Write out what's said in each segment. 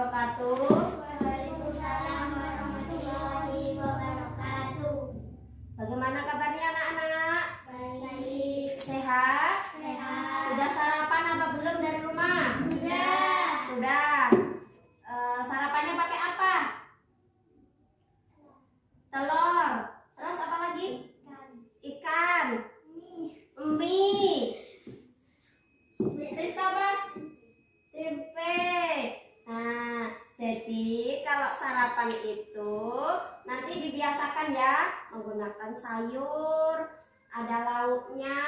wabarakatuh. Waalaikumsalam warahmatullahi wabarakatuh. Bagaimana kabarnya anak-anak? Baik. Sehat? Sehat. Sudah sarapan apa belum dari rumah? Sudah. Sudah. Sarapannya pakai apa? Telur. Terus apa lagi? Ikan. Mie. Rizka apa? Tempe. Nah, jadi kalau sarapan itu nanti dibiasakan ya menggunakan sayur, ada lauknya.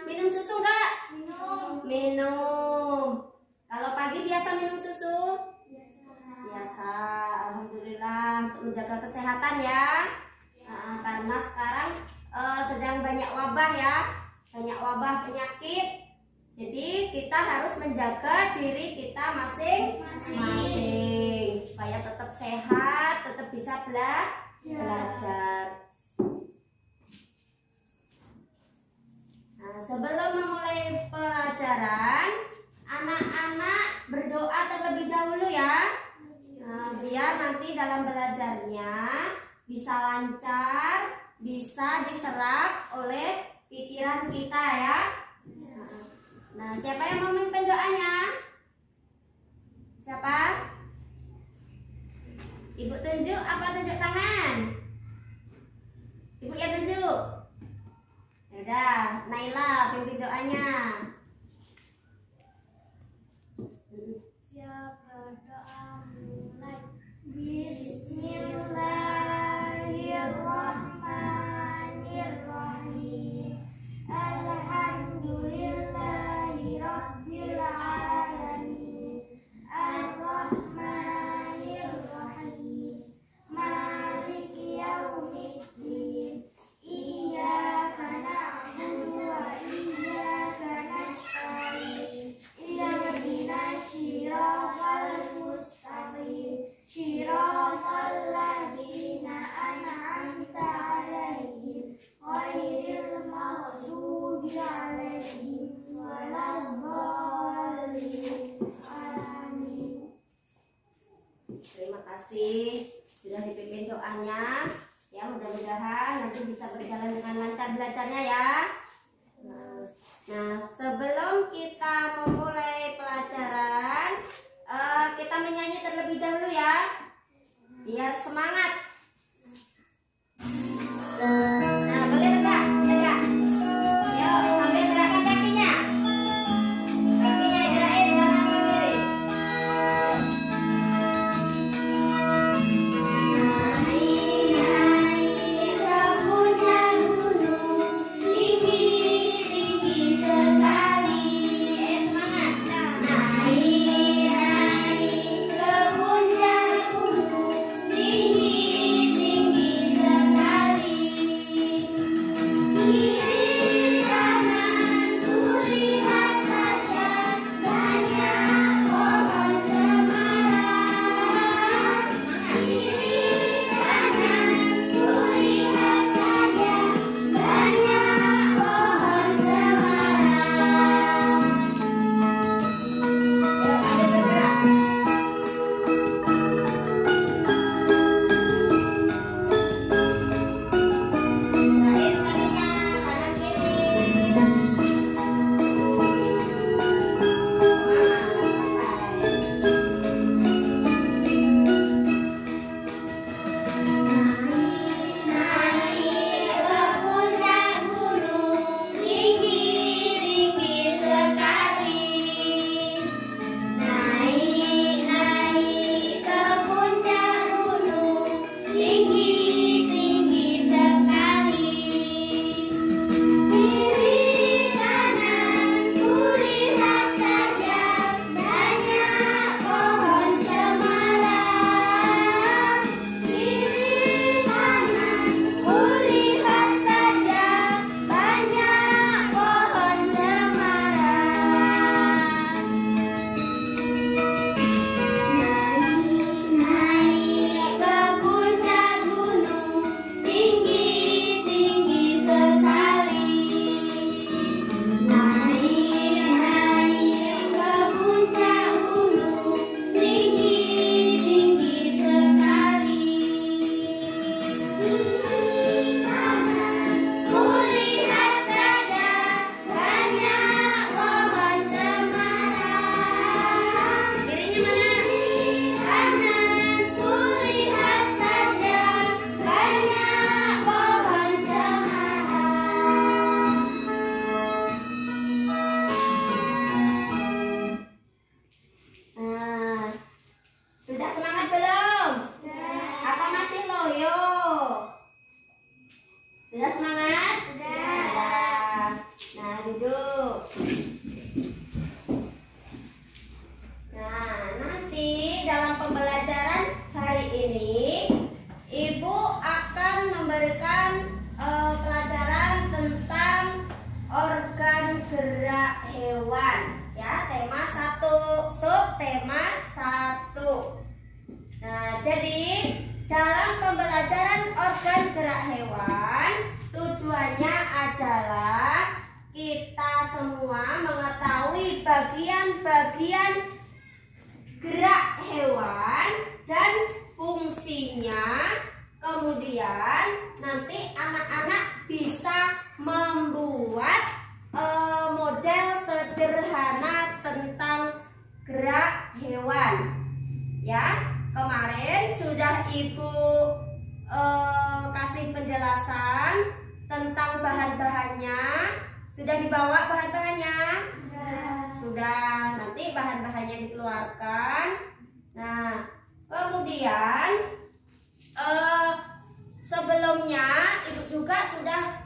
Minum susu nggak? Minum. Kalau pagi biasa minum susu? Biasa. Alhamdulillah, untuk menjaga kesehatan ya. Nah, karena sekarang sedang banyak wabah ya, banyak wabah penyakit. Jadi kita harus menjaga diri kita masing-masing supaya tetap sehat, tetap bisa belajar. Nah, sebelum memulai pelajaran, anak-anak berdoa terlebih dahulu ya. Nah, biar nanti dalam belajarnya bisa lancar, bisa diserap oleh pikiran kita ya. Nah, siapa yang mau memimpin doanya? Siapa? Ibu tunjuk apa tunjuk tangan? Ibu yang tunjuk. Yaudah, Naila pimpin doanya. Siap berdoa mulai. Bismillahirrahmanirrahim. Alhamdulillahi rabbil alamin. Ar-Rahmanir-Rahim. Maliki yaumiddin. Iyyaka na'budu wa iyyaka nasta'in. Ihdinas siratal mustaqim. Siratal ladzina an'amta 'alaihim ghairil maghdubi 'alaihim waladdallin. Amin. Terima kasih sudah dipimpin doanya. Ya, mudah-mudahan nanti bisa berjalan dengan lancar belajarnya ya. Nah, sebelum kita memulai pelajaran, kita menyanyi terlebih dahulu ya, biar semangat. Nah, boleh enggak? Ya. Yuk, sambil gerakan kakinya. Kakinya gerakin kanan ke kiri. Naik ke puncak gunung, tinggi sekali. Semangat. Naik ke puncak gunung, tinggi sekali. duduk. Nah, nanti dalam pembelajaran hari ini Ibu akan memberikan pelajaran tentang organ gerak hewan ya, tema 1, subtema 1. Nah, jadi dalam pembelajaran organ gerak hewan tujuannya adalah kita semua mengetahui bagian-bagian gerak hewan dan fungsinya. Kemudian nanti anak-anak bisa membuat model sederhana tentang gerak hewan. Ya, kemarin sudah Ibu kasih penjelasan tentang bahan-bahannya. Sudah dibawa bahan-bahannya? Sudah. Nanti bahan-bahannya dikeluarkan. Nah, kemudian sebelumnya Ibu juga sudah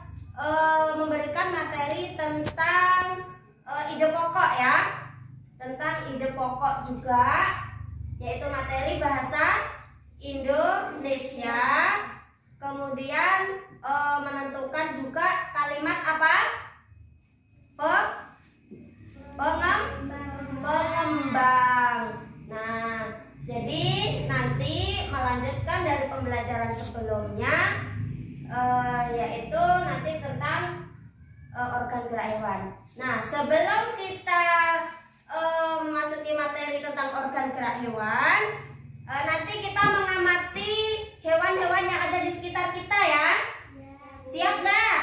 memberikan materi tentang ide pokok ya, tentang ide pokok juga, yaitu materi bahasa Indonesia. Kemudian menentukan juga kalimat apa? Pengembang. Nah, jadi nanti melanjutkan dari pembelajaran sebelumnya, yaitu nanti tentang organ gerak hewan. Nah, sebelum kita memasuki materi tentang organ gerak hewan, nanti kita mengamati hewan-hewan yang ada di sekitar kita ya. Siap nggak?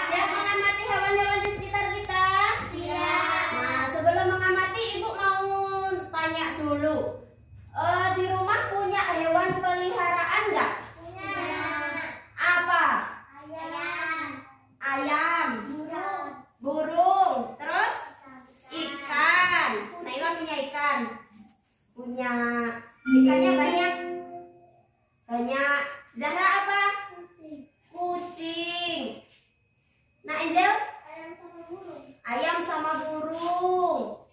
Siap mengamati hewan-hewan di sekitar kita? Siap. Nah, sebelum mengamati Ibu mau tanya dulu, di rumah punya hewan peliharaan nggak? Punya. Apa? Ayam, burung, terus ikan. Nah, Iwan punya ikan. Punya ikannya banyak. Zahra apa? Kucing. Nah, Angel? Ayam sama burung.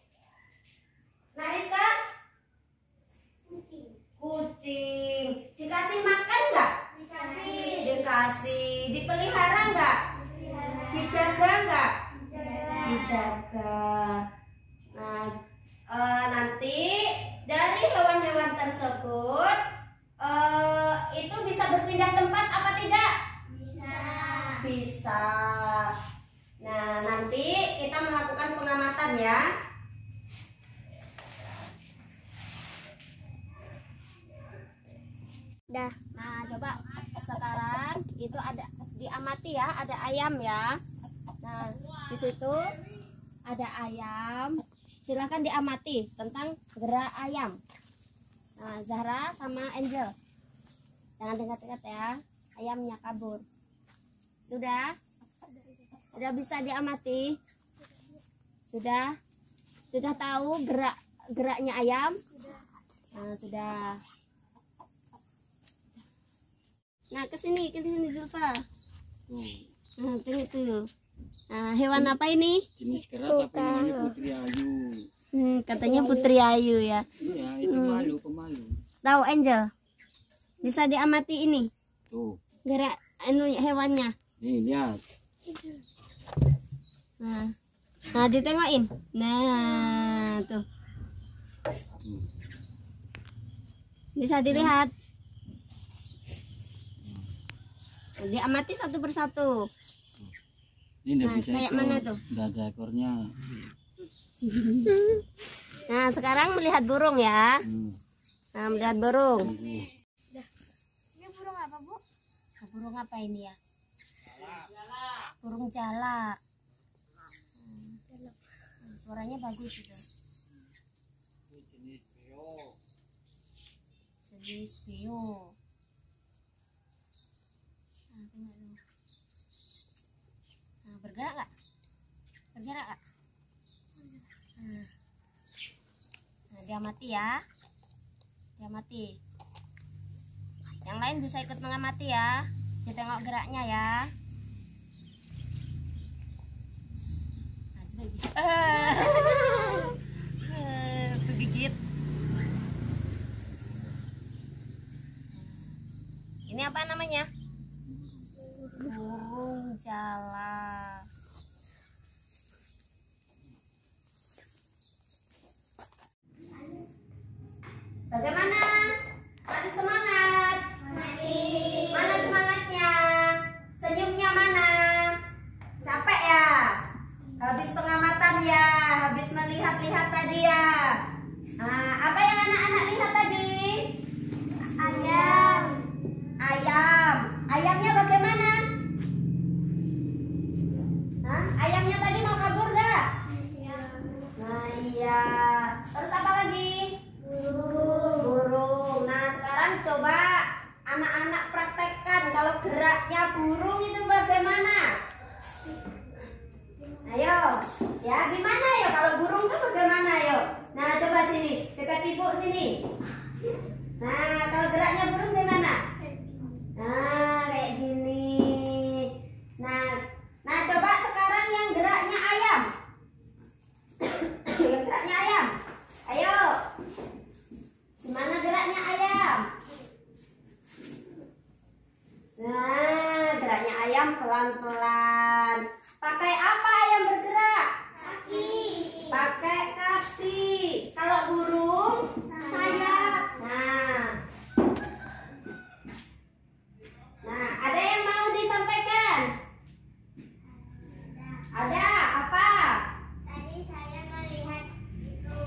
Nah, Rizka? Kucing. Dikasih makan nggak? Dikasih. Dipelihara nggak? Dijaga nggak? Dijaga. Nah, nanti dari hewan-hewan tersebut itu bisa berpindah tempat apa tidak? Bisa. Nah, nanti kita melakukan pengamatan ya. Dah. Nah, coba sekarang itu ada diamati ya, ada ayam ya. Nah, di situ ada ayam. Silahkan diamati tentang gerak ayam. Nah, Zahra sama Angel, jangan dekat-dekat ya, ayamnya kabur. Sudah bisa diamati? Sudah tahu geraknya ayam? Nah, sudah. Nah, kesini Zulfa. Nah, tuh. Nah, hewan apa ini? Jenis kerat tapi namanya putri ayu. Katanya putri ayu ya. Iya, itu pemalu. Tahu Angel? Bisa diamati ini? Tuh. Gerak hewannya. Nih, lihat. Nah, ditengokin. Nah, tuh. Bisa dilihat. Diamati satu persatu. Ini Nah, bisa kayak ekor. mana tuh? Nggak ada ekornya. Nah, sekarang melihat burung ya. Nah, melihat burung. Ini burung apa, Bu? Burung apa ini ya? Burung jalak. Suaranya bagus itu. Jenis beo. Nah, tengok dulu. Nah, bergerak nggak? Nah, diamati ya. Diamati. Yang lain bisa ikut mengamati ya. Ditengok geraknya ya. anak-anak praktekkan kalau geraknya burung itu bagaimana? Ayo, ya gimana ya kalau burung itu bagaimana yo? Nah coba sini, dekat ibu sini. Nah kalau geraknya burung gimana? Nah kayak gini. Nah coba sekarang yang geraknya ayam. Yang geraknya ayam. Ayo. Gimana geraknya ayam? Nah, geraknya ayam pelan-pelan. Pakai apa ayam bergerak? Kaki. Pakai kaki. Kalau burung? Sayap. Nah, ada yang mau disampaikan? Ada apa? Tadi saya melihat itu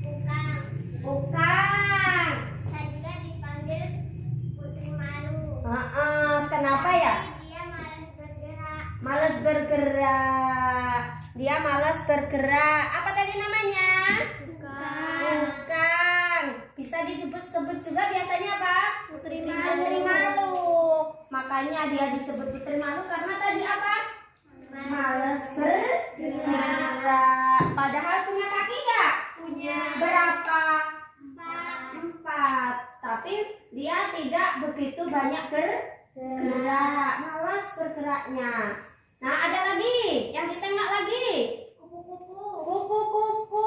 kukang. Bukan. Saya juga dipanggil putri malu. Kenapa ya? Dia malas bergerak. Malas bergerak. Dia malas bergerak. Apa tadi namanya? Kukang. Bukan. Bisa disebut-sebut juga biasanya apa? Putri Putri malu. Makanya dia disebut putri malu karena tadi apa? Malas bergerak. Padahal punya kaki nggak? Punya. Berapa? 4. 4. Tapi dia tidak begitu banyak bergerak. Malas bergeraknya. Nah ada lagi yang ditengok lagi. Kupu-kupu. Kupu-kupu.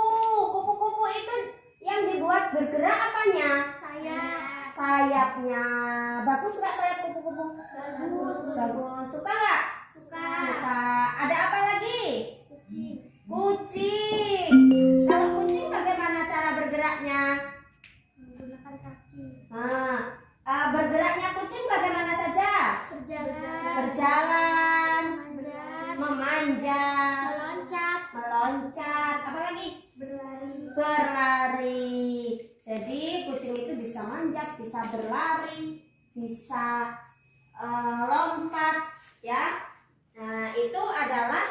Kupu-kupu itu yang dibuat bergerak apanya? Sayap. Sayapnya. Bagus nggak sayap kupu-kupu? Bagus. Bagus. Suka nggak? Suka. Suka. Ada apa lagi? Kucing. Kucing. Kalau kucing bagaimana cara bergeraknya? Menggunakan kaki. Bergeraknya kucing bagaimana saja? Berjalan. Berjalan, Memanjat. memanjat, Meloncat. meloncat, apa lagi? Berlari. Berlari. Jadi kucing itu bisa manjat, bisa berlari, bisa lompat, ya. Nah itu adalah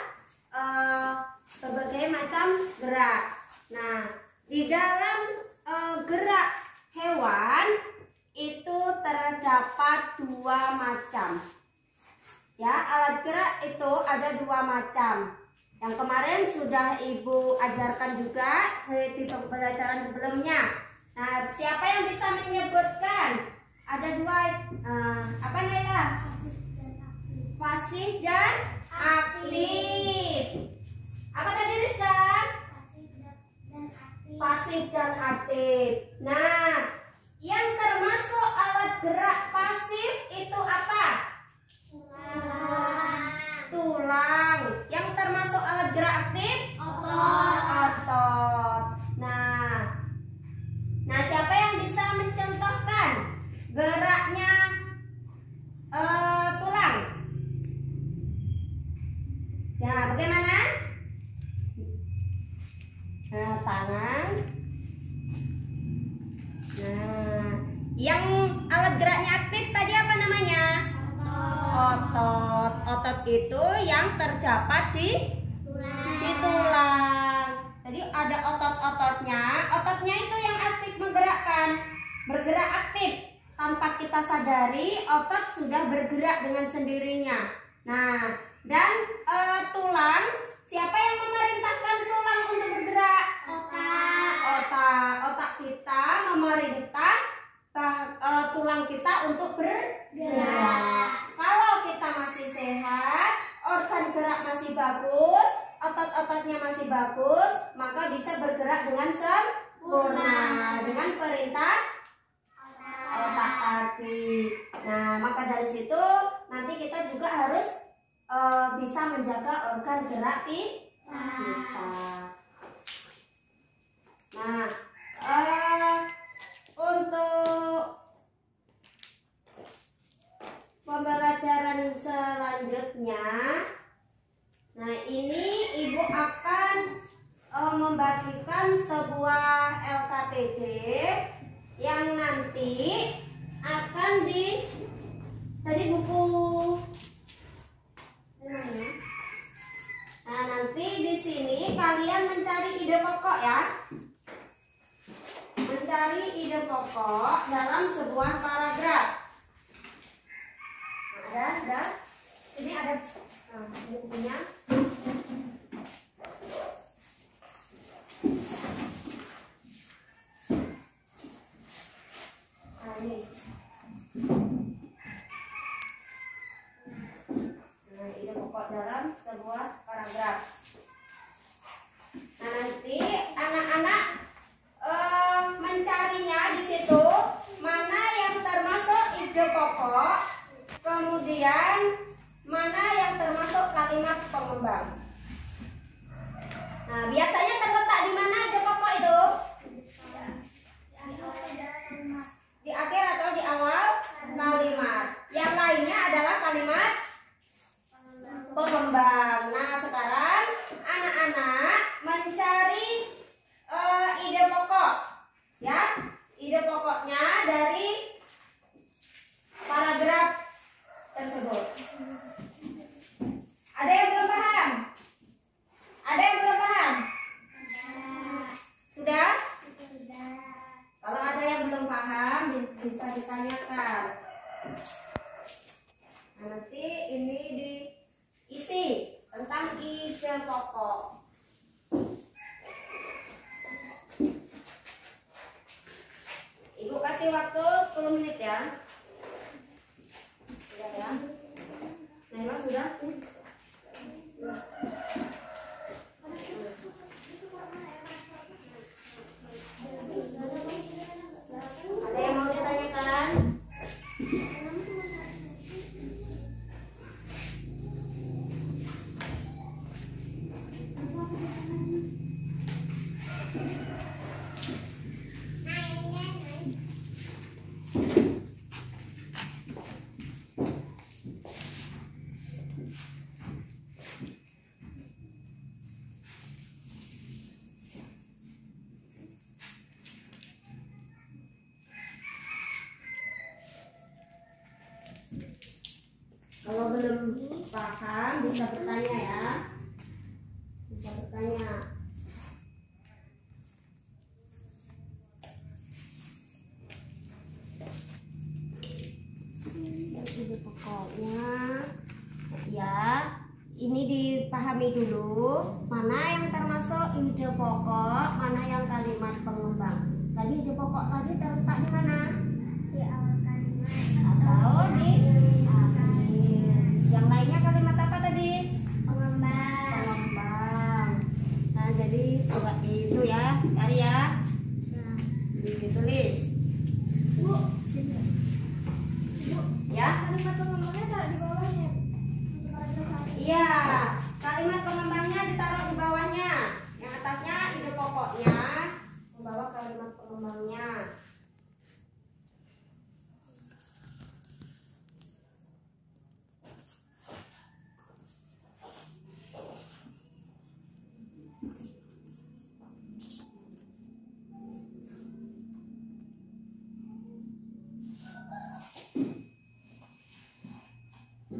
berbagai macam gerak. Nah di dalam gerak hewan itu terdapat 2 macam. Ya, alat gerak itu ada 2 macam. Yang kemarin sudah Ibu ajarkan juga di pembelajaran sebelumnya. Nah, siapa yang bisa menyebutkan? Ada 2. Apa Naila? Pasif dan aktif. Apa tadi Rizka? Pasif dan aktif. Nah, yang termasuk alat gerak pasif itu apa? Tulang. Yang termasuk alat gerak aktif? Otot. Nah siapa yang bisa mencontohkan geraknya tulang? Nah, bagaimana? Nah, tangan. Nah, yang alat geraknya aktif tadi apa namanya? Otot. Otot itu yang terdapat di tulang. Jadi ada otot-ototnya. Ototnya itu yang aktif menggerakkan, bergerak aktif. Tanpa kita sadari, otot sudah bergerak dengan sendirinya. Nah, dan tulang, siapa yang memerintahkan tulang untuk bergerak? Otak kita memerintah tulang kita untuk bergerak. Kalau kita masih sehat, organ gerak masih bagus, otot-ototnya masih bagus, maka bisa bergerak dengan sempurna dengan perintah otak tadi. Nah, maka dari situ nanti kita juga harus bisa menjaga organ gerak kita. Nah, untuk pembelajaran selanjutnya, nah ini Ibu akan membagikan sebuah LKPD yang nanti akan tadi buku nah nanti di sini kalian mencari ide pokok ya, mencari ide pokok dalam sebuah paragraf. Ada. Ini ada. Nah, ini bukunya. Nah, ini. Nah, ide pokok dalam sebuah paragraf. Nah, nanti anak-anak mencarinya di situ mana yang termasuk ide pokok, kemudian mana yang termasuk kalimat pengembang. Nah, biasanya terletak di mana ide pokok itu? Di akhir atau di awal kalimat. Yang lainnya adalah kalimat pengembang. Nah, sekarang anak-anak mencari ide pokok, ya. Ide pokoknya dari paragraf tersebut. Ada yang belum paham? Ada yang belum paham? Sudah? Kalau ada yang belum paham bisa ditanyakan. Nah, nanti ini diisi tentang ide pokok. Ibu kasih waktu 10 menit ya. Sudah ya? Naila sudah? Ada yang mau ditanyakan? Kalau belum paham bisa bertanya ya. Bisa bertanya. Ide pokoknya ya, ini dipahami dulu mana yang termasuk ide pokok, mana yang kalimat pengembang. Tadi ide pokok tadi terletak di mana? Di awal kalimat. Atau di yang lainnya kalimat apa tadi? Pengembang. Pengembang. Nah, jadi coba itu ya, cari ya. Nah, Ditulis. Bu, sini. Bu, Ya. kalimat pengembangnya taruh di bawahnya. Untuk paragraf 1. Iya, kalimat pengembangnya ditaruh di bawahnya. Yang atasnya ide pokoknya, ke bawah kalimat pengembangnya.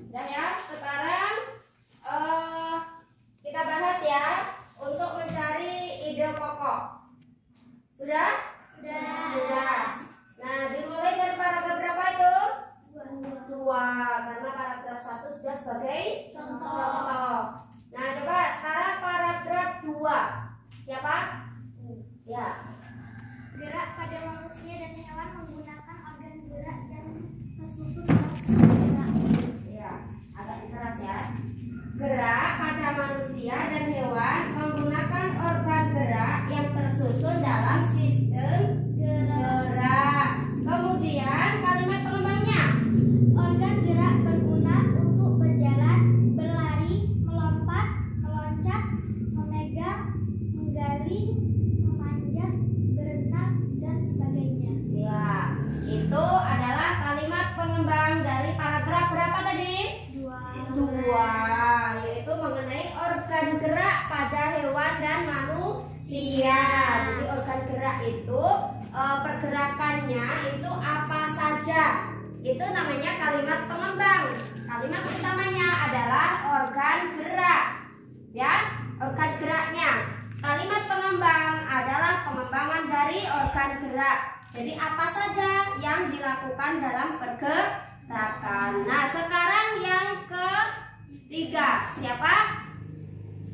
Dan ya, sekarang kita bahas ya untuk mencari ide pokok. Sudah? Sudah. Nah, dimulai dari paragraf berapa itu? 2. Karena paragraf 1 sudah sebagai contoh. Nah, coba sekarang paragraf 2. Siapa? Ya. Gerak pada manusia dan hewan menggunakan organ gerak yang tersusun dalam sebuah gerak. Ya, agak dikeras ya. Gerak pada manusia dan hewan menggunakan organ gerak yang tersusun dalam sistem gerak. Kemudian kalimat pengembangnya. Organ gerak berguna untuk berjalan, berlari, melompat, meloncat, memegang, menggali, memanjat, berenang, dan sebagainya. Ya, itu adalah kalimat pengembang dari paragraf berapa tadi? 2, yaitu mengenai organ gerak pada hewan dan manusia. Jadi organ gerak itu pergerakannya itu apa saja? Itu namanya kalimat pengembang. Kalimat utamanya adalah organ gerak. Ya, organ geraknya. Kalimat pengembang adalah pengembangan dari organ gerak. Jadi apa saja yang dilakukan dalam pergerakan. Nah, sekarang yang ketiga, siapa?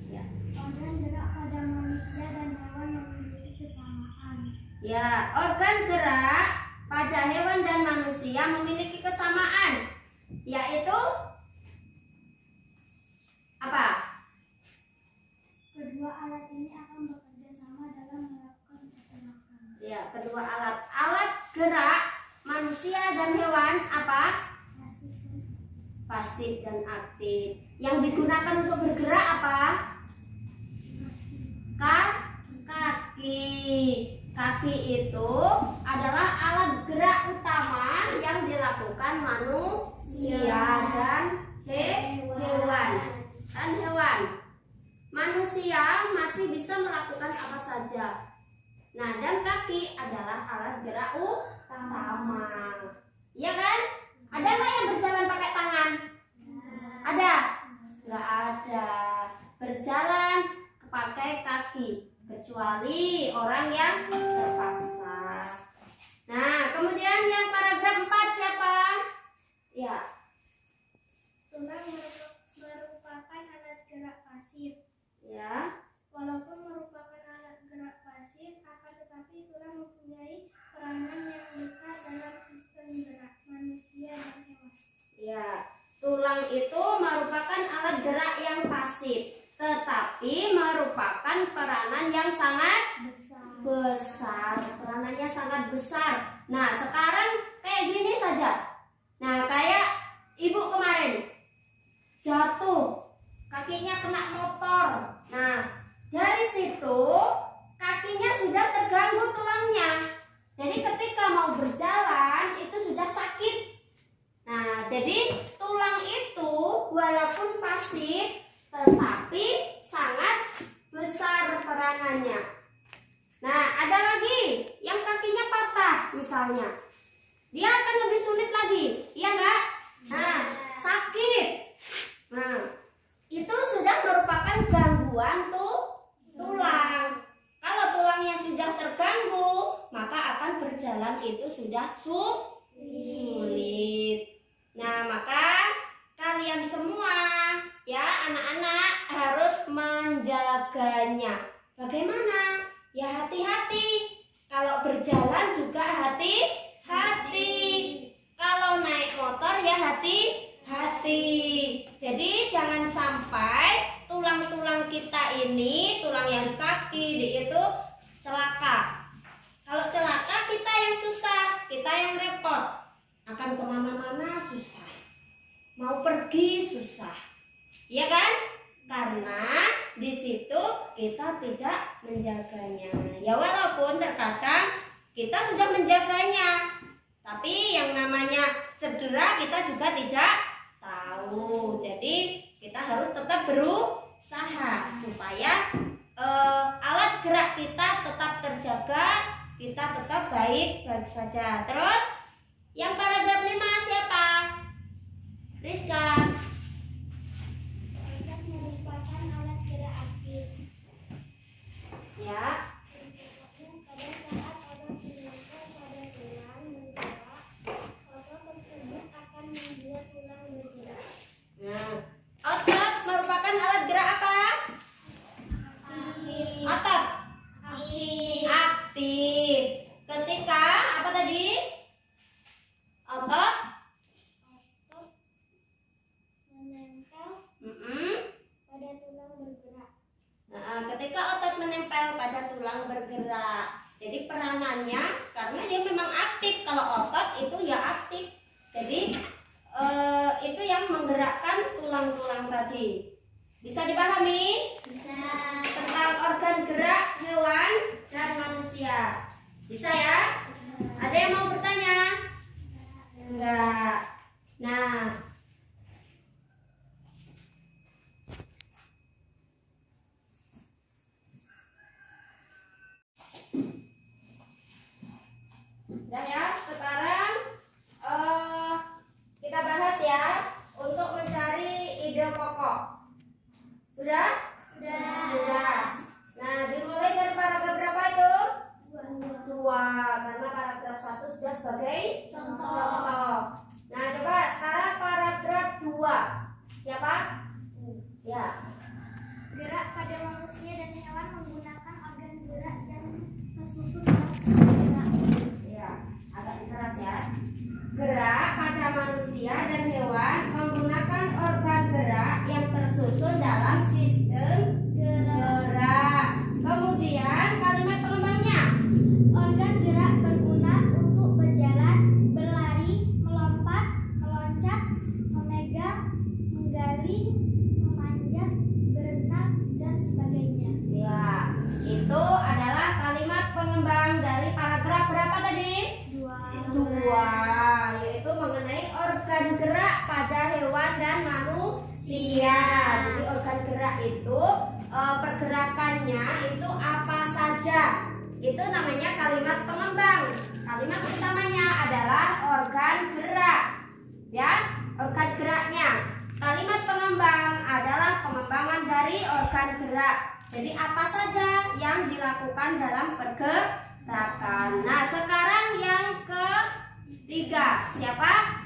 Ya. Organ gerak pada manusia dan hewan memiliki kesamaan. Ya, organ gerak pada hewan dan manusia memiliki kesamaan, yaitu apa? Kedua alat ini akan bekerja sama dalam melakukan pergerakan. Ya, kedua alat gerak manusia dan hewan apa? Pasif dan aktif. Yang digunakan untuk bergerak apa? Kaki. Kaki itu adalah alat gerak utama yang dilakukan manusia dan hewan. Manusia masih bisa melakukan apa saja. Nah, dan kaki adalah alat gerak utama. Iya kan? Ada nggak yang berjalan pakai tangan? Ada? Nggak ada. Berjalan pakai kaki, kecuali orang yang terpaksa. Nah, kemudian yang paragraf 4 siapa? Ya. Tulang merupakan alat gerak pasif. Ya. Walaupun merupakan alat gerak pasif, akan tetapi tulang mempunyai peranan yang besar dalam sistem gerak manusia dan hewan. Ya, tulang itu merupakan alat gerak yang pasif, tetapi merupakan peranan yang sangat besar. Peranannya sangat besar. Nah, sekarang kayak gini saja. Nah, kayak ibu kemarin jatuh, kakinya kena motor. Nah, dari situ kakinya sudah terganggu tulangnya. Jadi ketika mau berjalan itu sudah sakit. Nah, jadi tulang itu walaupun pasif tetapi sangat besar peranannya. Nah, ada lagi yang kakinya patah misalnya. Dia akan lebih sulit lagi, iya enggak? Nah, sakit. Nah, itu sudah merupakan gangguan tulang. Kalau tulangnya sudah terganggu, maka akan berjalan itu sudah sulit. Nah, maka kalian semua ya anak-anak harus menjaganya. Bagaimana? Ya hati-hati. Kalau berjalan juga hati-hati. Kalau naik motor ya hati-hati. Jadi jangan sampai tulang-tulang kita ini, tulang yang kaki itu celaka. Kalau celaka kita yang susah, kita yang repot. Akan kemana-mana susah. Mau pergi susah. Iya kan? Karena di situ kita tidak menjaganya. Ya walaupun terkadang kita sudah menjaganya, tapi yang namanya cedera kita juga tidak tahu. Jadi kita harus tetap berusaha supaya alat gerak kita tetap terjaga, kita tetap baik-baik saja. Terus yang paragraf 5 siapa? Rizka. Otot merupakan alat gerak aktif. Ya. Pada saat otot menempel pada tulang bergerak, otot tersebut akan membuat tulang bergerak. Nah, otot merupakan alat gerak apa? Otot aktif. Ketika apa tadi? Otot Menempel Mm-mm. pada tulang bergerak. Nah, ketika otot menempel pada tulang bergerak, jadi peranannya karena dia memang aktif. Kalau otot itu ya aktif, jadi itu yang menggerakkan tulang-tulang tadi. Bisa dipahami? Bisa. Tentang organ gerak hewan dan manusia. Bisa ya? Ada yang mau bertanya? Enggak. Nah, dan ya, sekarang kita bahas ya untuk mencari ide pokok. Sudah? Sudah. Nah, dimulai dari paragraf berapa itu? 2. Karena paragraf 1 sudah sebagai contoh. Nah, coba berapa tadi? Dua, yaitu mengenai organ gerak pada hewan dan manusia. Jadi organ gerak itu pergerakannya itu apa saja? Itu namanya kalimat pengembang. Kalimat utamanya adalah organ gerak. Ya, organ geraknya. Kalimat pengembang adalah pengembangan dari organ gerak. Jadi apa saja yang dilakukan dalam pergerakan. Nah, sekarang yang ketiga, siapa?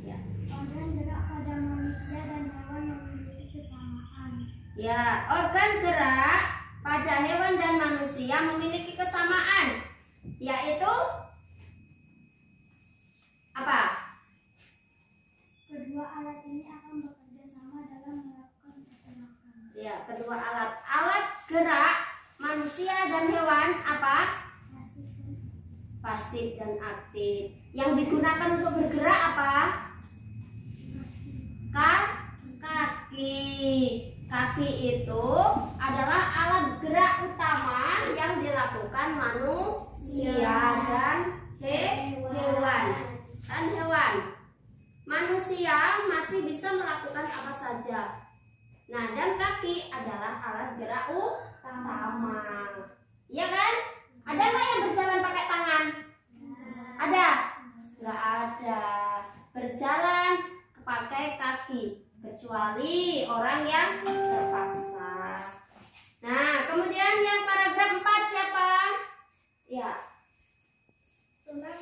Ya. Organ gerak pada manusia dan hewan yang memiliki kesamaan. Ya, organ gerak pada hewan dan manusia memiliki kesamaan, yaitu apa? Kedua alat ini akan bekerja sama dalam melakukan pergerakan. Ya, kedua alat gerak manusia dan hewan apa? Pasif dan aktif. Yang digunakan untuk bergerak apa? Kaki. Kaki itu adalah alat gerak utama yang dilakukan manusia dan hewan. Manusia masih bisa melakukan apa saja. Nah, dan kaki adalah alat gerak utama. Iya kan? Ada nggak yang berjalan pakai tangan? Ada? Nggak ada. Berjalan pakai kaki, kecuali orang yang terpaksa. Nah, kemudian yang paragraf 4 siapa? Ya. Tulang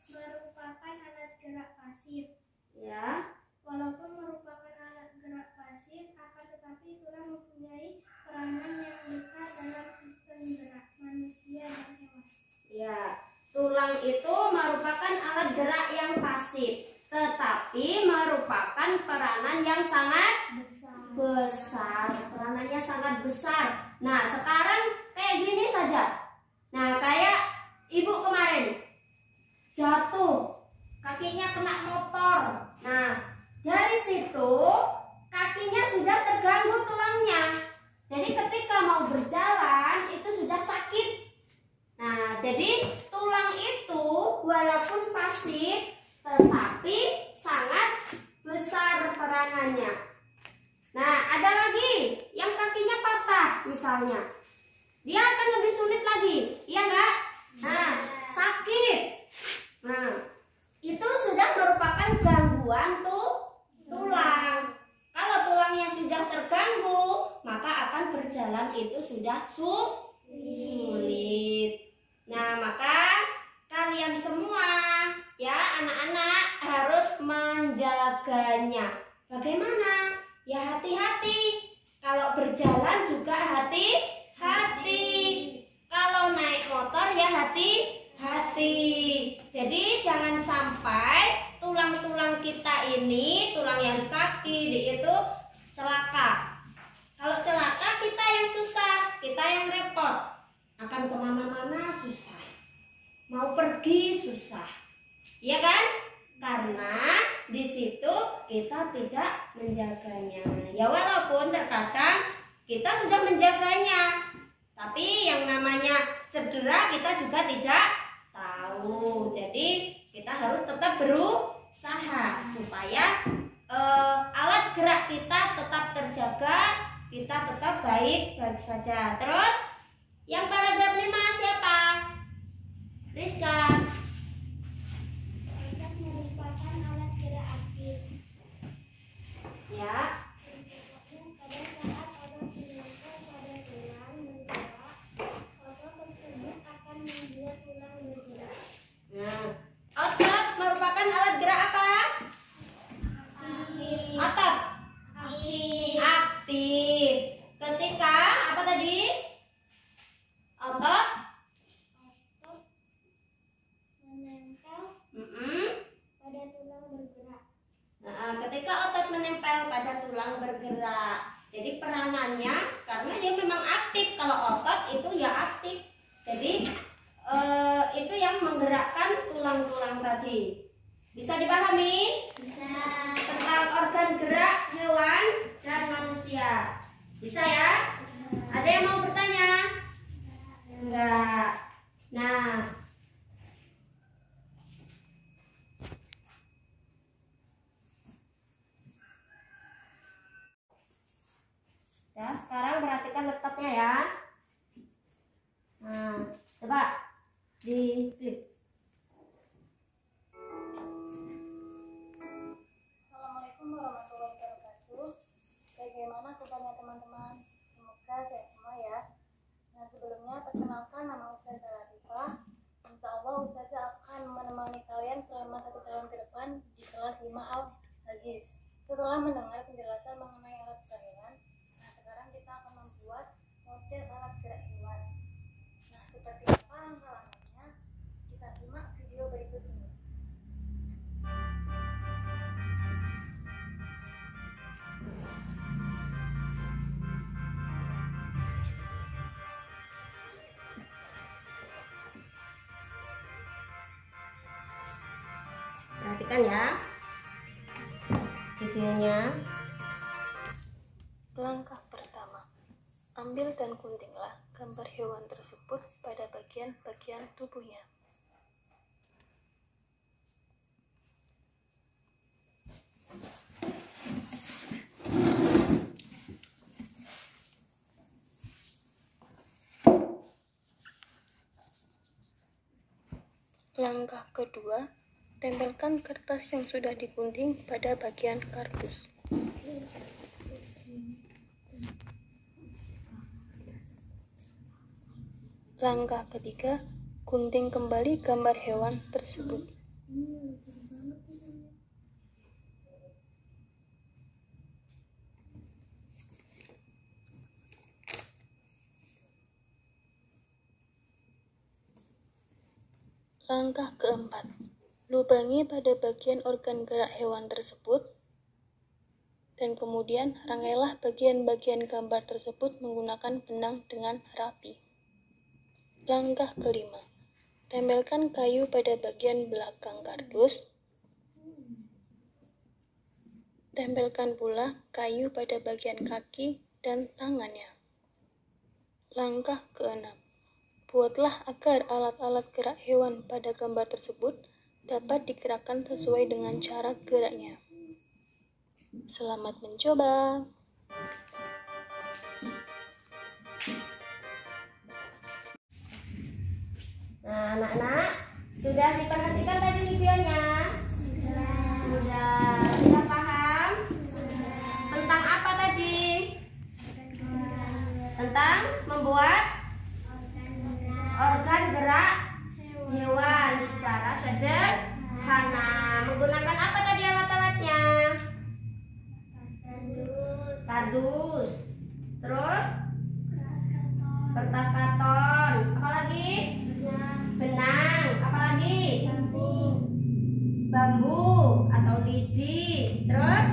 merupakan alat gerak pasif. Ya. Walaupun merupakan alat gerak pasif, akan tetapi tulang mempunyai peranan yang besar dalam sistem gerak manusia dan hewan. Ya, tulang itu merupakan alat gerak yang pasif, tetapi merupakan peranan yang sangat besar. Peranannya sangat besar. Nah, sekarang kayak gini saja. Nah, kayak ibu kemarin jatuh, kakinya kena motor. Nah, dari situ kakinya sudah terganggu tulangnya. Jadi ketika mau berjalan itu sudah sakit. Nah, jadi tulang itu walaupun pasif tetapi sangat besar peranannya. Nah, ada lagi yang kakinya patah misalnya. Dia akan lebih sulit lagi, iya enggak? Nah, sakit. Nah, itu sudah merupakan gangguan tulang. Kalau tulangnya sudah terganggu, maka akan berjalan itu sudah sulit. Nah, maka kalian semua ya anak-anak harus menjaganya. Bagaimana? Ya hati-hati. Kalau berjalan juga hati-hati. Kalau naik motor ya hati-hati. Jadi jangan sampai tulang-tulang kita ini, tulang yang kaki itu celaka. Kalau celaka kita yang susah, kita yang repot. Akan kemana-mana susah. Mau pergi susah. Iya kan? Karena di situ kita tidak menjaganya. Ya walaupun terkadang kita sudah menjaganya, tapi yang namanya cedera kita juga tidak tahu. Jadi kita harus tetap berusaha supaya alat gerak kita tetap terjaga, kita tetap baik-baik saja. Terus yang paragraf 5 siapa? Rizka. Otot merupakan alat gerak aktif. Ya. Pada saat otot menempel pada tulang bergerak, otot tersebut akan membuat tulang bergerak. Nah, otot merupakan alat gerak apa? Otot aktif. Ketika apa tadi? Otot Menempel Mm-mm. pada tulang bergerak. Nah, ketika otot menempel pada tulang bergerak, jadi peranannya karena dia memang aktif. Kalau otot itu ya aktif, jadi itu yang menggerakkan tulang-tulang tadi. Bisa dipahami? Bisa. Tentang organ gerak hewan dan manusia. Bisa ya? Ada yang mau bertanya? Enggak. Nah, ya. Nah, coba di klik. Assalamualaikum warahmatullahi wabarakatuh. Bagaimana kabarnya teman-teman? Semoga sehat semua ya. Nah, sebelumnya perkenalkan, nama Ustazah Latifah. Insya Allah Ustazah akan menemani kalian selama 1 tahun ke depan di kelas 5 Al-Aziz. Setelah mendengar penjelasan mengenai alat kelahiran, nah sekarang kita akan membuat model alat gerak hewan. Nah, seperti apa langkah-langkahnya? Kita simak video berikut ini. Perhatikan ya videonya. Langkah pertama, ambil dan guntinglah gambar hewan tersebut pada bagian-bagian tubuhnya. Langkah kedua, tempelkan kertas yang sudah digunting pada bagian kardus. Langkah ketiga, gunting kembali gambar hewan tersebut. Langkah keempat, lubangi pada bagian organ gerak hewan tersebut, dan kemudian rangkailah bagian-bagian gambar tersebut menggunakan benang dengan rapi. Langkah kelima, tempelkan kayu pada bagian belakang kardus. Tempelkan pula kayu pada bagian kaki dan tangannya. Langkah keenam, buatlah agar alat-alat gerak hewan pada gambar tersebut dapat digerakkan sesuai dengan cara geraknya. Selamat mencoba. Nah, anak-anak, sudah diperhatikan tadi videonya? Sudah paham? Tentang apa tadi? Tentang membuat organ gerak hewan secara sederhana. Menggunakan apa tadi alat-alatnya? Kardus. Terus kertas karton. Apa lagi? Benang. Apa lagi? Bambu atau lidi. Terus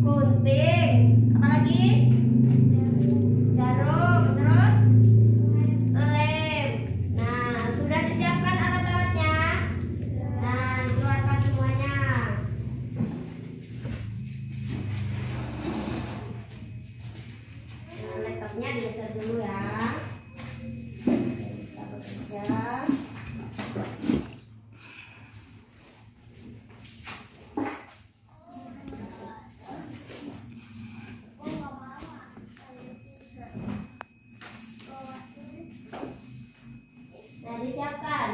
gunting. Apa lagi? Jarum. Terus lem. Nah, sudah disiapkan alat-alatnya? Nah, keluarkan semuanya. Nah, laptopnya digeser dulu ya. Bisa bekerja. Nah, disiapkan.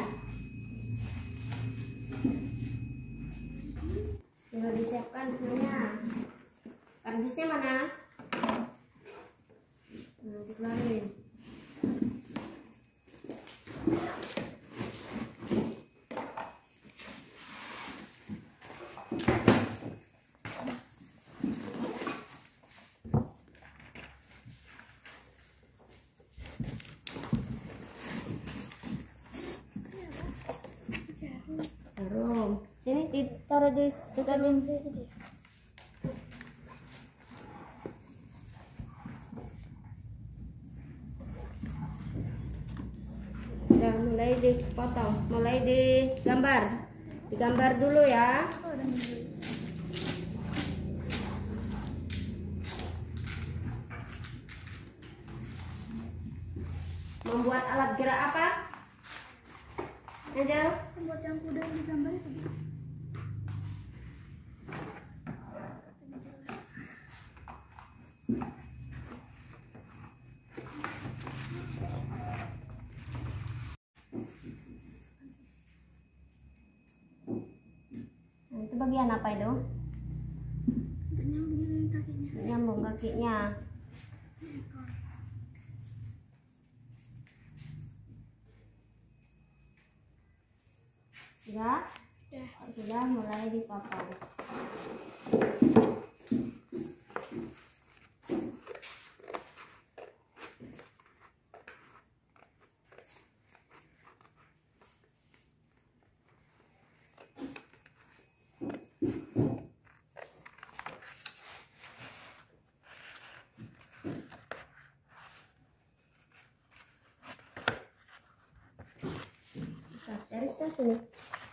Sudah disiapkan semuanya. Kardusnya mana? Nah, dikeluarin. Jarum. Sini taruh di jarum. Udah mulai dipotong, mulai digambar. Digambar dulu ya. Membuat alat gerak apa? Angel? Membuat yang kuda yang digambar itu. Itu bagian apa itu? Nyambung dengan kakinya. Nyambung kakinya. Sudah? Sudah mulai dipotong. Dari sebelah sini.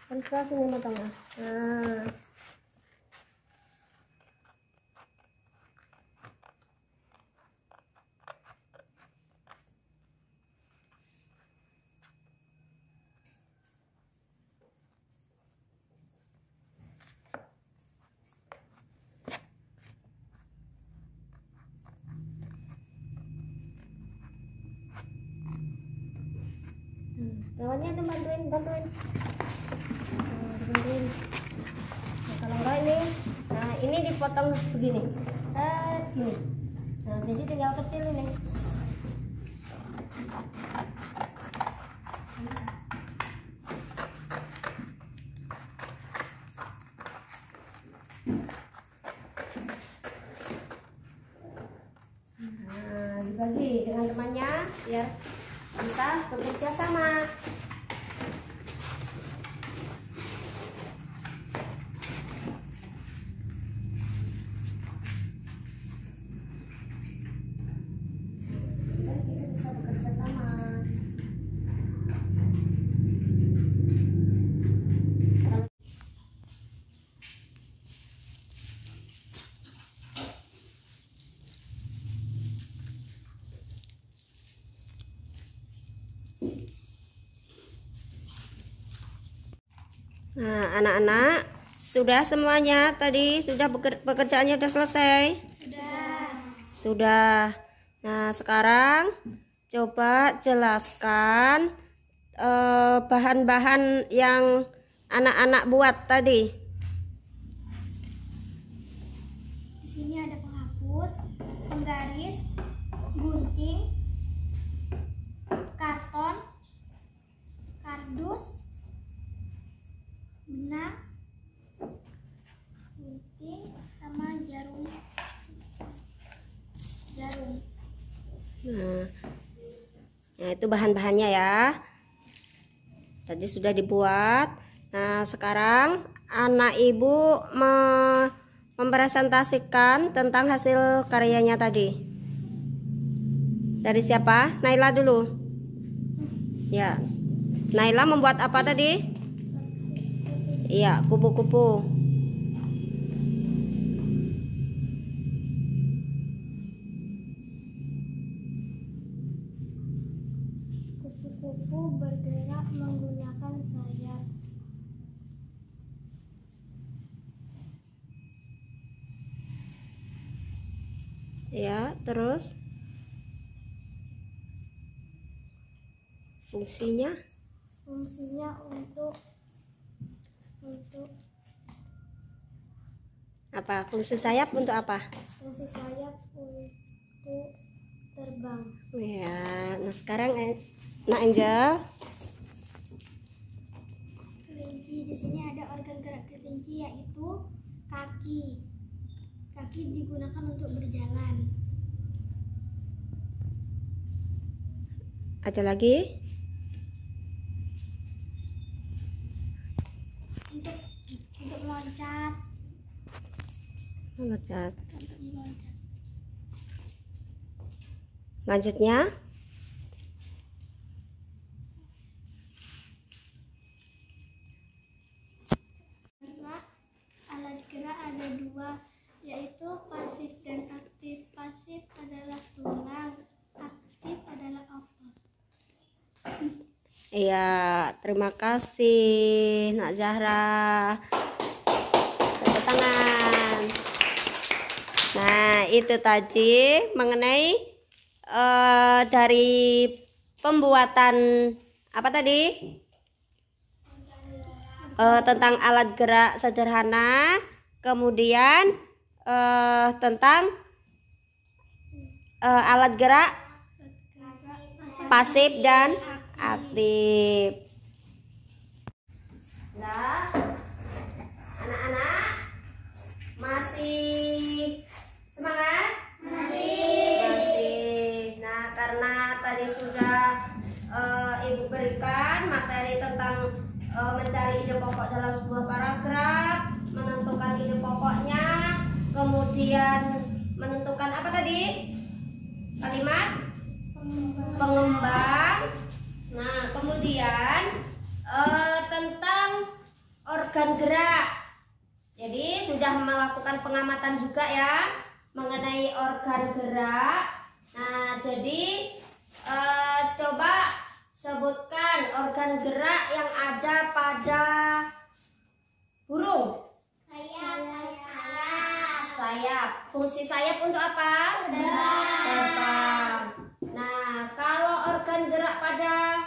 Dari sebelah sini potongnya. Nah. Kawannya tuh bantuin. Bantuin. Nah, kalau enggak ini, nah ini dipotong begini, gini. Nah jadi tinggal kecil ini. Nah dibagi dengan temannya biar bisa bekerja sama. Nah, anak-anak sudah semuanya tadi sudah pekerjaannya sudah selesai? Sudah. Nah, sekarang coba jelaskan bahan-bahan yang anak-anak buat tadi. Di sini ada penghapus, penggaris, gunting, karton, kardus, benang, gunting, sama jarum. Nah, itu bahan-bahannya ya. Tadi sudah dibuat. Nah, sekarang anak ibu mempresentasikan tentang hasil karyanya tadi. Dari siapa? Naila dulu. Ya. Naila membuat apa tadi? Iya, kupu-kupu. Kupu-kupu bergerak menggunakan sayap. Ya, terus fungsinya untuk apa? Fungsi sayap untuk apa? fungsi sayap untuk terbang. Ya, nah sekarang Nak Angel. Kelinci, di sini ada organ gerak kelinci yaitu kaki. Kaki digunakan untuk berjalan. Ada lagi? Untuk meloncat. Loncat. Untuk meloncat. Lanjutnya? Alat gerak ada dua, yaitu pasif dan aktif. Pasif adalah tulang, aktif adalah otot. Iya, terima kasih Nak Zahra. Tepuk tangan. Nah, itu tadi mengenai dari pembuatan apa tadi? tentang alat gerak sederhana, kemudian tentang alat gerak pasif dan aktif. Nah, anak-anak masih semangat? Masih. Nah, karena tadi sudah Ibu berikan materi tentang mencari ide pokok dalam sebuah paragraf, menentukan ide pokoknya, kemudian menentukan apa tadi? Kalimat pengembang. Nah, kemudian tentang organ gerak. Jadi sudah melakukan pengamatan juga ya mengenai organ gerak. Nah, jadi coba sebutkan organ gerak yang ada pada burung. Sayap. Fungsi sayap untuk apa? Terbang. Nah, kalau organ gerak pada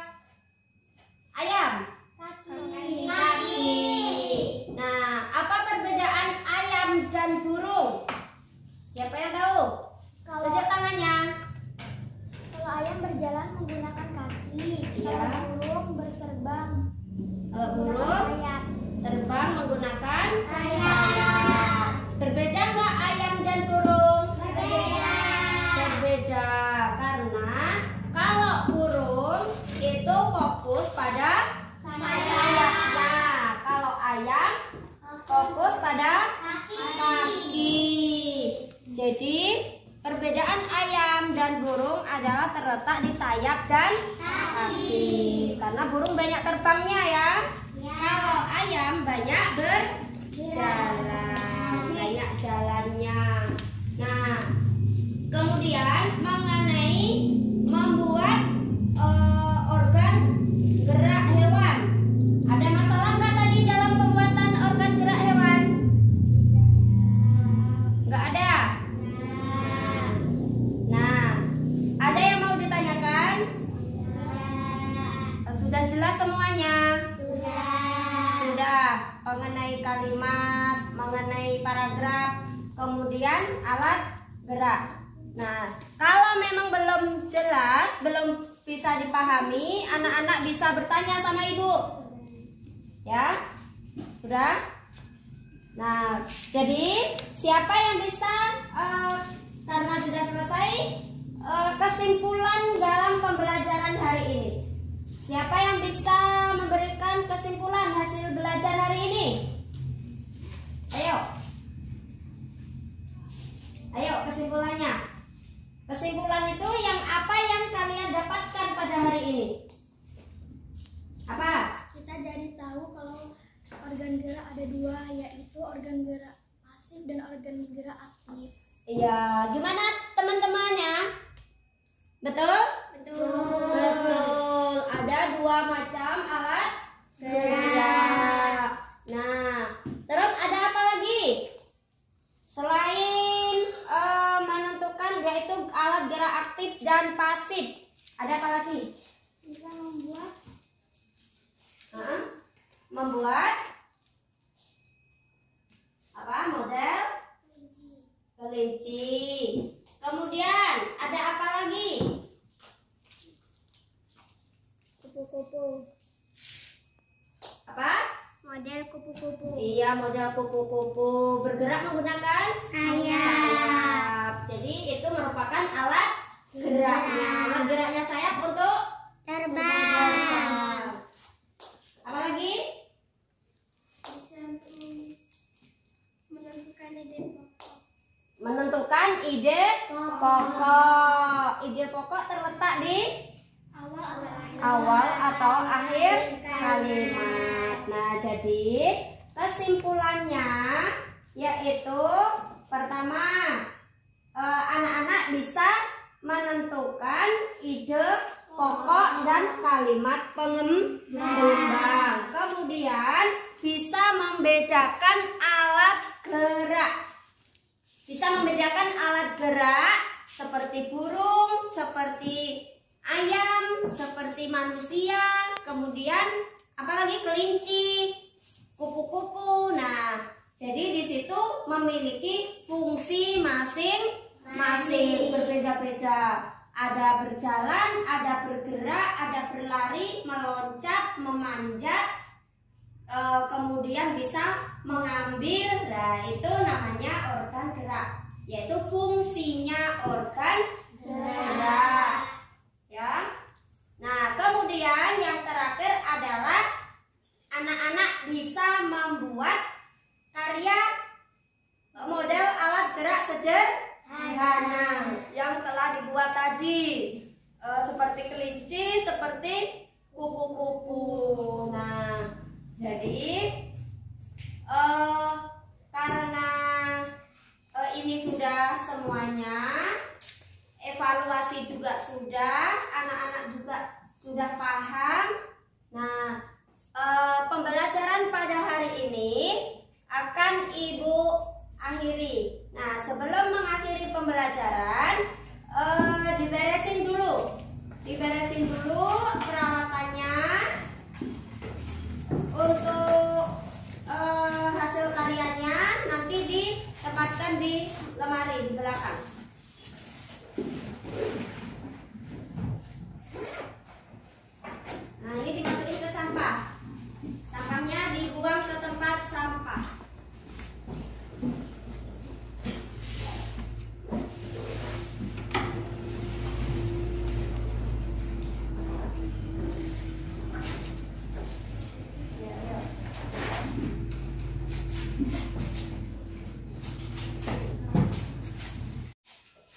ayam? Kaki. Nah, apa perbedaan ayam dan burung? Siapa yang tahu? Tunjuk tangannya. Kalau ayam berjalan menggunakan kaki, Iya. kalau burung berterbang Burung sayap. terbang menggunakan sayap. Berbeda nggak ayam dan burung? Berbeda, karena kalau burung itu fokus pada sayapnya, kalau ayam fokus pada kaki. Jadi perbedaan ayam dan burung adalah terletak di sayap dan kaki. Karena burung banyak terbangnya ya. Kalau ayam banyak berjalan, banyak jalannya. Nah, kemudian mengenai membuat organ gerak hewan. Ada masalah nggak tadi dalam pembuatan organ gerak hewan? Nggak ada. Nah, ada yang mau ditanyakan? Sudah jelas semuanya? Sudah. Mengenai kalimat, mengenai paragraf, kemudian alat gerak. Nah, kalau memang belum jelas, belum bisa dipahami, anak-anak bisa bertanya sama ibu. Ya? Sudah? Nah, jadi siapa yang bisa karena sudah selesai kesimpulan dalam pembelajaran hari ini? Siapa yang bisa memberikan kesimpulan hasil belajar hari ini? Ayo. Ayo kesimpulannya. Kesimpulan itu yang apa yang kalian dapatkan pada hari ini? Apa? Kita jadi tahu kalau organ gerak ada dua, yaitu organ gerak pasif dan organ gerak aktif. Iya, gimana teman-temannya? Betul? Betul. Ada dua macam alat gerak. Nah, terus ada apa lagi? Selain menentukan yaitu alat gerak aktif dan pasif, ada apa lagi? Bisa membuat Membuat apa? Model kelinci. Kemudian ada apa lagi? kupu-kupu. Apa? Model kupu-kupu. Iya, model kupu-kupu bergerak menggunakan sayap. Jadi itu merupakan alat geraknya. Alat geraknya sayap untuk terbang. Apa lagi? Bisa menentukan ide pokok. Menentukan ide pokok. Ide pokok terletak di awal atau akhir kalimat. Nah, jadi kesimpulannya yaitu pertama, anak-anak bisa menentukan ide pokok dan kalimat pengembang. Kemudian bisa membedakan alat gerak. Bisa membedakan alat gerak seperti burung, seperti ayam, seperti manusia, kemudian apalagi kelinci. kupu-kupu. Nah, jadi di situ memiliki fungsi masing-masing, berbeda-beda. Ada berjalan, ada bergerak, ada berlari, meloncat, memanjat, kemudian bisa mengambil. Nah, itu namanya organ gerak, yaitu fungsinya organ gerak. Ya. Nah, kemudian yang terakhir adalah anak-anak bisa membuat karya model alat gerak sederhana yang telah dibuat tadi, seperti kelinci, seperti kupu-kupu. Nah, jadi karena ini sudah semuanya, evaluasi juga sudah, anak-anak juga sudah paham. Nah, pembelajaran pada hari ini akan Ibu akhiri. Nah, sebelum mengakhiri pembelajaran, diberesin dulu peralatannya untuk hasil karyanya nanti ditempatkan di lemari di belakang. Nah, ini dimasukin ke sampah. Sampahnya dibuang ke tempat sampah.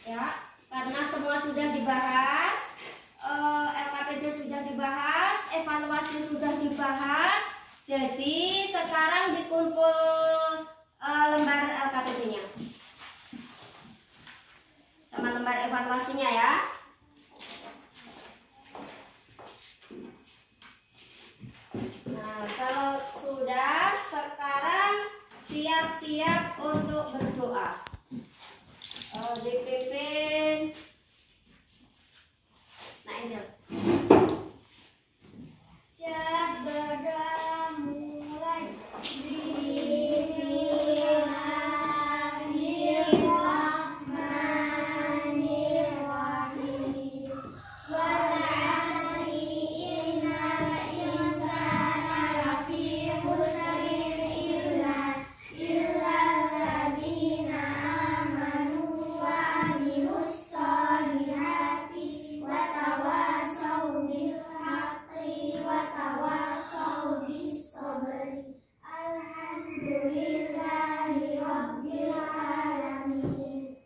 Ya, karena semua sudah dibahas, LKPD sudah dibahas, evaluasi sudah dibahas, jadi sekarang dikumpul lembar LKPD-nya sama lembar evaluasinya ya. Nah, kalau sudah, sekarang siap-siap untuk berdoa. Dipimpin Nah, Angel. Siap berdoa mulai. Bismillahirrahmanirrahim. Wal 'asri innal insana lafi khusrin illa alladzina amanu wa amilus solihati wa tawasaw bil haqqi wa tawasaw bis sabri. Alhamdulillahi rabbil alamin.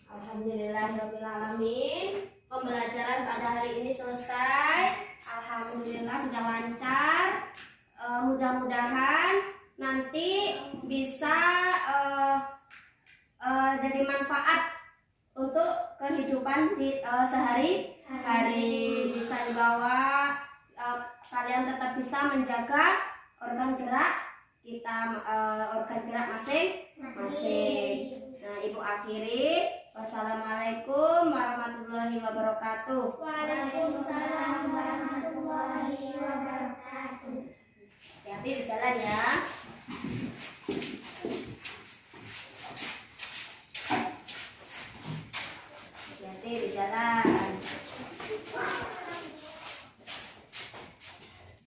Alhamdulillahirabbil alamin. Pembelajaran pada hari ini selesai. Alhamdulillah sudah lancar. Mudah-mudahan nanti bisa jadi manfaat untuk kehidupan di sehari-hari. Bisa dibawa, kalian tetap bisa menjaga organ gerak kita, organ gerak masing-masing. Nah, Ibu akhiri. Wassalamualaikum warahmatullahi wabarakatuh.